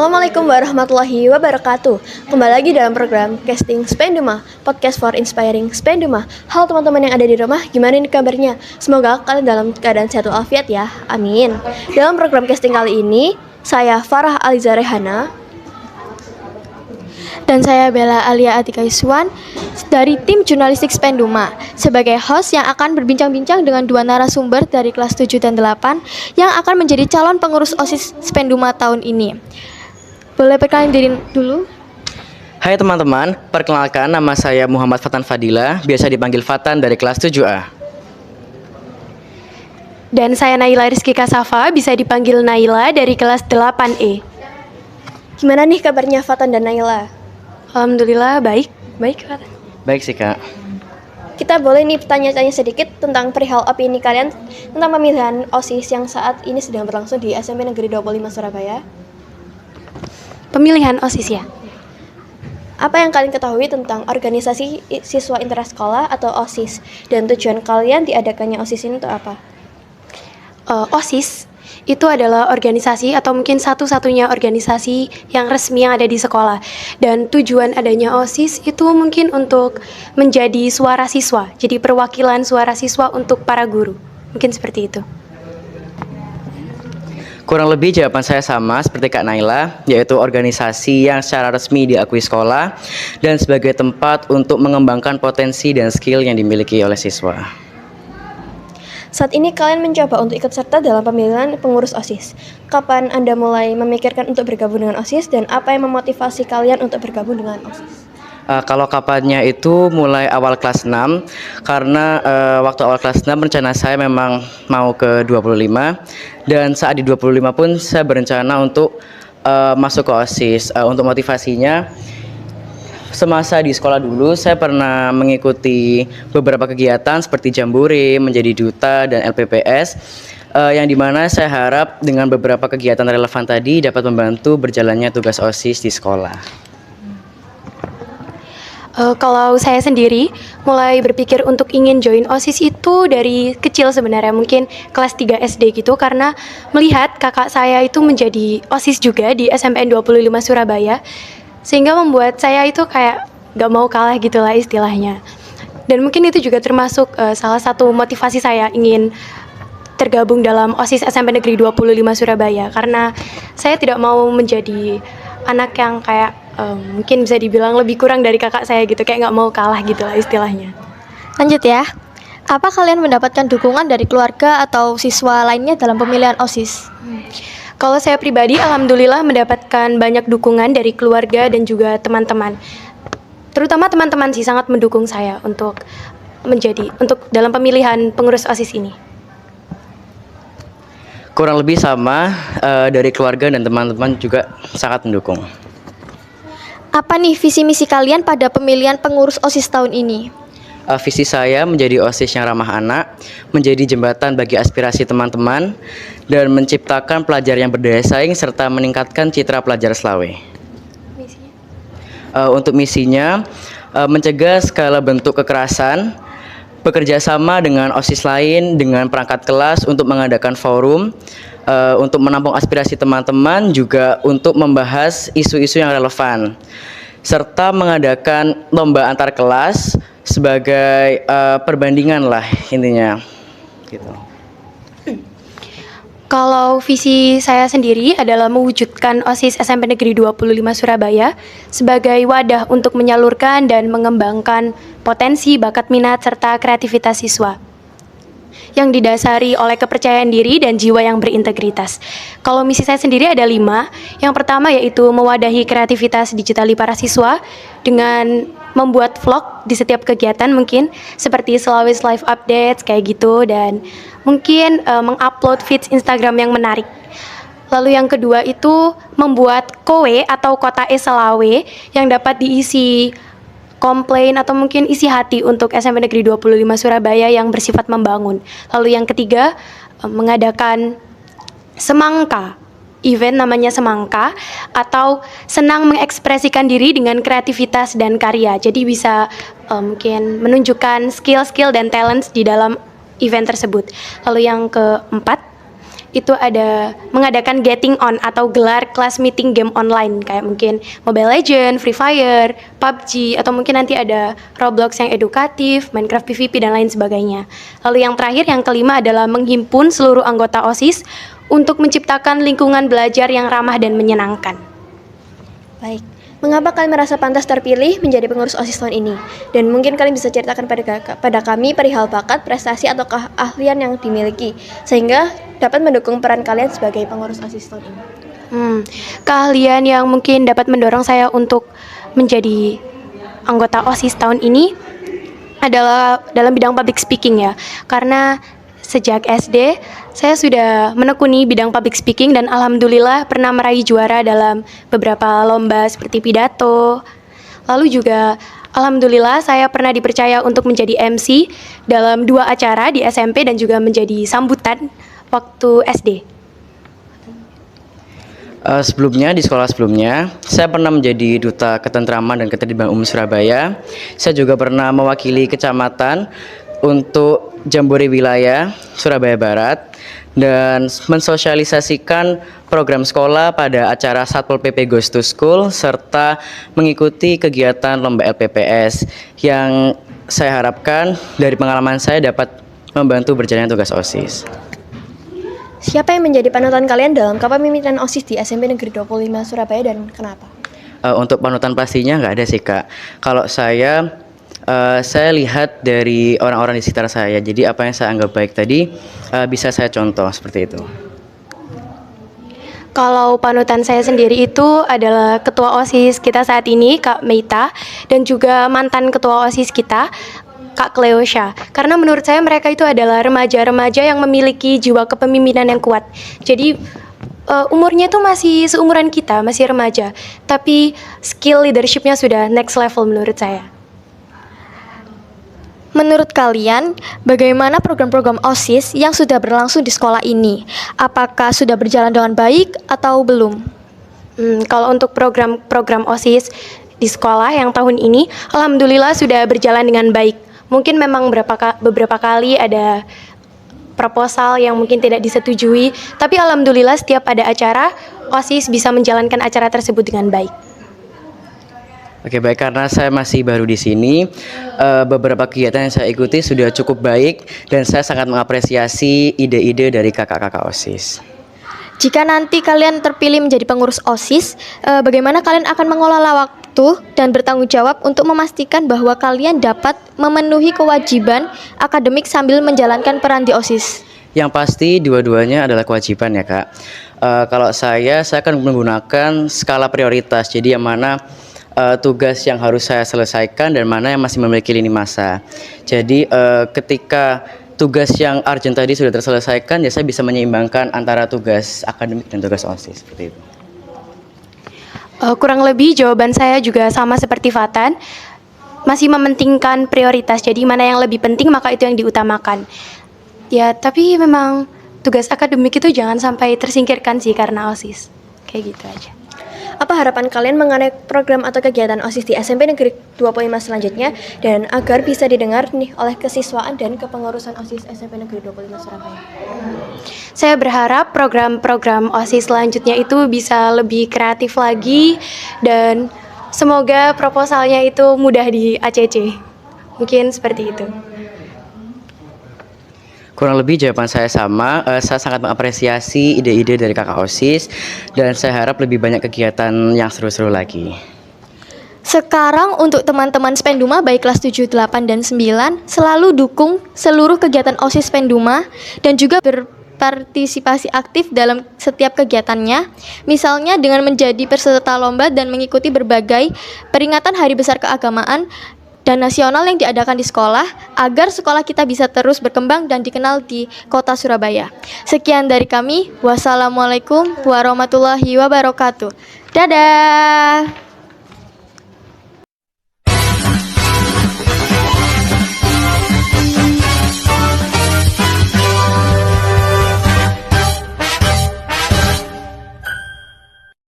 Assalamualaikum warahmatullahi wabarakatuh. Kembali lagi dalam program Casting Spenduma, podcast for inspiring Spenduma. Halo teman-teman yang ada di rumah, gimana nih kabarnya? Semoga kalian dalam keadaan sehat walafiat ya, amin. Dalam program casting kali ini, saya Farah Aliza Rehana dan saya Bella Alia Atika Yuswan dari tim jurnalistik Spenduma sebagai host yang akan berbincang-bincang dengan dua narasumber dari kelas 7 dan 8 yang akan menjadi calon pengurus OSIS Spenduma tahun ini. Boleh perkenalkan diri dulu? Hai teman-teman, perkenalkan nama saya Muhammad Fatan Fadila, biasa dipanggil Fatan dari kelas 7A. Dan saya Naila Rizky Kasafa, bisa dipanggil Naila dari kelas 8E. Gimana nih kabarnya Fatan dan Naila? Alhamdulillah baik Fatan. Baik sih kak. Kita boleh nih tanya-tanya sedikit tentang perihal opini kalian tentang pemilihan OSIS yang saat ini sedang berlangsung di SMP Negeri 25 Surabaya. Pemilihan OSIS ya? Apa yang kalian ketahui tentang organisasi siswa intersekolah atau OSIS dan tujuan kalian diadakannya OSIS ini untuk apa? OSIS itu adalah organisasi atau mungkin satu-satunya organisasi yang resmi yang ada di sekolah. Dan tujuan adanya OSIS itu mungkin untuk menjadi suara siswa, jadi perwakilan suara siswa untuk para guru. Mungkin seperti itu. Kurang lebih jawaban saya sama seperti Kak Naila, yaitu organisasi yang secara resmi diakui sekolah dan sebagai tempat untuk mengembangkan potensi dan skill yang dimiliki oleh siswa. Saat ini kalian mencoba untuk ikut serta dalam pemilihan pengurus OSIS. Kapan Anda mulai memikirkan untuk bergabung dengan OSIS dan apa yang memotivasi kalian untuk bergabung dengan OSIS? Kalau kapannya itu mulai awal kelas 6, karena waktu awal kelas 6 rencana saya memang mau ke 25, dan saat di 25 pun saya berencana untuk masuk ke OSIS. Untuk motivasinya, semasa di sekolah dulu saya pernah mengikuti beberapa kegiatan seperti jambore, menjadi duta, dan LPPS, yang dimana saya harap dengan beberapa kegiatan relevan tadi dapat membantu berjalannya tugas OSIS di sekolah. Kalau saya sendiri mulai berpikir untuk ingin join OSIS itu dari kecil sebenarnya, mungkin kelas 3 SD gitu, karena melihat kakak saya itu menjadi OSIS juga di SMPN 25 Surabaya, sehingga membuat saya itu kayak gak mau kalah gitu lah istilahnya. Dan mungkin itu juga termasuk salah satu motivasi saya ingin tergabung dalam OSIS SMP Negeri 25 Surabaya, karena saya tidak mau menjadi anak yang kayak mungkin bisa dibilang lebih kurang dari kakak saya gitu, kayak nggak mau kalah gitu lah istilahnya. Lanjut ya, apa kalian mendapatkan dukungan dari keluarga atau siswa lainnya dalam pemilihan OSIS? Kalau saya pribadi, alhamdulillah mendapatkan banyak dukungan dari keluarga dan juga teman-teman. Terutama teman-teman sih sangat mendukung saya untuk dalam pemilihan pengurus OSIS ini. Kurang lebih sama, dari keluarga dan teman-teman juga sangat mendukung. Apa nih visi misi kalian pada pemilihan pengurus OSIS tahun ini? Visi saya menjadi OSIS yang ramah anak, menjadi jembatan bagi aspirasi teman-teman, dan menciptakan pelajar yang berdaya saing serta meningkatkan citra pelajar Slawe. Untuk misinya, mencegah segala bentuk kekerasan, bekerja sama dengan OSIS lain, dengan perangkat kelas untuk mengadakan forum, untuk menampung aspirasi teman-teman, juga untuk membahas isu-isu yang relevan, serta mengadakan lomba antar kelas sebagai perbandingan lah intinya gitu. Kalau visi saya sendiri adalah mewujudkan OSIS SMP Negeri 25 Surabaya sebagai wadah untuk menyalurkan dan mengembangkan potensi, bakat minat, serta kreativitas siswa yang didasari oleh kepercayaan diri dan jiwa yang berintegritas. Kalau misi saya sendiri ada 5. Yang pertama yaitu mewadahi kreativitas digitali para siswa dengan membuat vlog di setiap kegiatan, mungkin seperti Sulawesi Live Updates kayak gitu, dan mungkin mengupload feeds Instagram yang menarik. Lalu yang kedua itu membuat kowe atau kota Selawe yang dapat diisi komplain atau mungkin isi hati untuk SMP Negeri 25 Surabaya yang bersifat membangun. Lalu yang ketiga, mengadakan semangka, event namanya semangka, atau senang mengekspresikan diri dengan kreativitas dan karya. Jadi bisa mungkin menunjukkan skill-skill dan talents di dalam event tersebut. Lalu yang keempat, itu ada mengadakan getting on atau gelar class meeting game online kayak mungkin Mobile Legends, Free Fire, PUBG, atau mungkin nanti ada Roblox yang edukatif, Minecraft PvP dan lain sebagainya. Lalu yang terakhir, yang kelima adalah menghimpun seluruh anggota OSIS untuk menciptakan lingkungan belajar yang ramah dan menyenangkan. Baik, mengapa kalian merasa pantas terpilih menjadi pengurus OSIS tahun ini? Dan mungkin kalian bisa ceritakan pada kami perihal bakat, prestasi, atau keahlian yang dimiliki, sehingga dapat mendukung peran kalian sebagai pengurus OSIS tahun ini. Keahlian yang mungkin dapat mendorong saya untuk menjadi anggota OSIS tahun ini adalah dalam bidang public speaking ya. Karena sejak SD saya sudah menekuni bidang public speaking dan alhamdulillah pernah meraih juara dalam beberapa lomba seperti pidato. Lalu juga alhamdulillah saya pernah dipercaya untuk menjadi MC dalam 2 acara di SMP dan juga menjadi sambutan waktu SD. Sebelumnya di sekolah sebelumnya saya pernah menjadi duta ketentraman dan ketertiban umum Surabaya. Saya juga pernah mewakili kecamatan untuk jambore wilayah Surabaya Barat dan mensosialisasikan program sekolah pada acara Satpol PP Goes to School serta mengikuti kegiatan lomba LPPS yang saya harapkan dari pengalaman saya dapat membantu berjalannya tugas OSIS. Siapa yang menjadi panutan kalian dalam kepemimpinan OSIS di SMP Negeri 25 Surabaya dan kenapa? Untuk panutan pastinya nggak ada sih Kak. Kalau saya lihat dari orang-orang di sekitar saya. Jadi apa yang saya anggap baik tadi bisa saya contoh seperti itu. Kalau panutan saya sendiri itu adalah ketua OSIS kita saat ini, Kak Meita, dan juga mantan ketua OSIS kita, Kak Cleosha. Karena menurut saya mereka itu adalah remaja-remaja yang memiliki jiwa kepemimpinan yang kuat. Jadi umurnya itu masih seumuran kita, masih remaja, tapi skill leadershipnya sudah next level menurut saya. Menurut kalian, bagaimana program-program OSIS yang sudah berlangsung di sekolah ini? Apakah sudah berjalan dengan baik atau belum? Kalau untuk program OSIS di sekolah yang tahun ini, alhamdulillah sudah berjalan dengan baik. Mungkin memang beberapa kali ada proposal yang mungkin tidak disetujui, tapi alhamdulillah setiap ada acara, OSIS bisa menjalankan acara tersebut dengan baik. Oke, baik, karena saya masih baru di sini, beberapa kegiatan yang saya ikuti sudah cukup baik dan saya sangat mengapresiasi ide-ide dari kakak-kakak OSIS. Jika nanti kalian terpilih menjadi pengurus OSIS, bagaimana kalian akan mengelola waktu dan bertanggung jawab untuk memastikan bahwa kalian dapat memenuhi kewajiban akademik sambil menjalankan peran di OSIS? Yang pasti dua-duanya adalah kewajiban ya Kak. Kalau saya akan menggunakan skala prioritas, jadi yang mana tugas yang harus saya selesaikan dan mana yang masih memiliki lini masa. Jadi ketika tugas yang urgent tadi sudah terselesaikan, ya saya bisa menyeimbangkan antara tugas akademik dan tugas OSIS seperti itu. Kurang lebih jawaban saya juga sama seperti Fatan, masih mementingkan prioritas. Jadi mana yang lebih penting maka itu yang diutamakan. Ya, tapi memang tugas akademik itu jangan sampai tersingkirkan sih karena OSIS. Kayak gitu aja. Apa harapan kalian mengenai program atau kegiatan OSIS di SMP Negeri 25 selanjutnya dan agar bisa didengar nih oleh kesiswaan dan kepengurusan OSIS SMP Negeri 25 Surabaya? Saya berharap program-program OSIS selanjutnya itu bisa lebih kreatif lagi dan semoga proposalnya itu mudah di ACC. Mungkin seperti itu. Kurang lebih jawaban saya sama, saya sangat mengapresiasi ide-ide dari kakak OSIS dan saya harap lebih banyak kegiatan yang seru-seru lagi. Sekarang untuk teman-teman Spenduma baik kelas 7, 8, dan 9 selalu dukung seluruh kegiatan OSIS Spenduma dan juga berpartisipasi aktif dalam setiap kegiatannya, misalnya dengan menjadi peserta lomba dan mengikuti berbagai peringatan hari besar keagamaan dan nasional yang diadakan di sekolah agar sekolah kita bisa terus berkembang dan dikenal di kota Surabaya. Sekian dari kami. Wassalamualaikum warahmatullahi wabarakatuh. Dadah.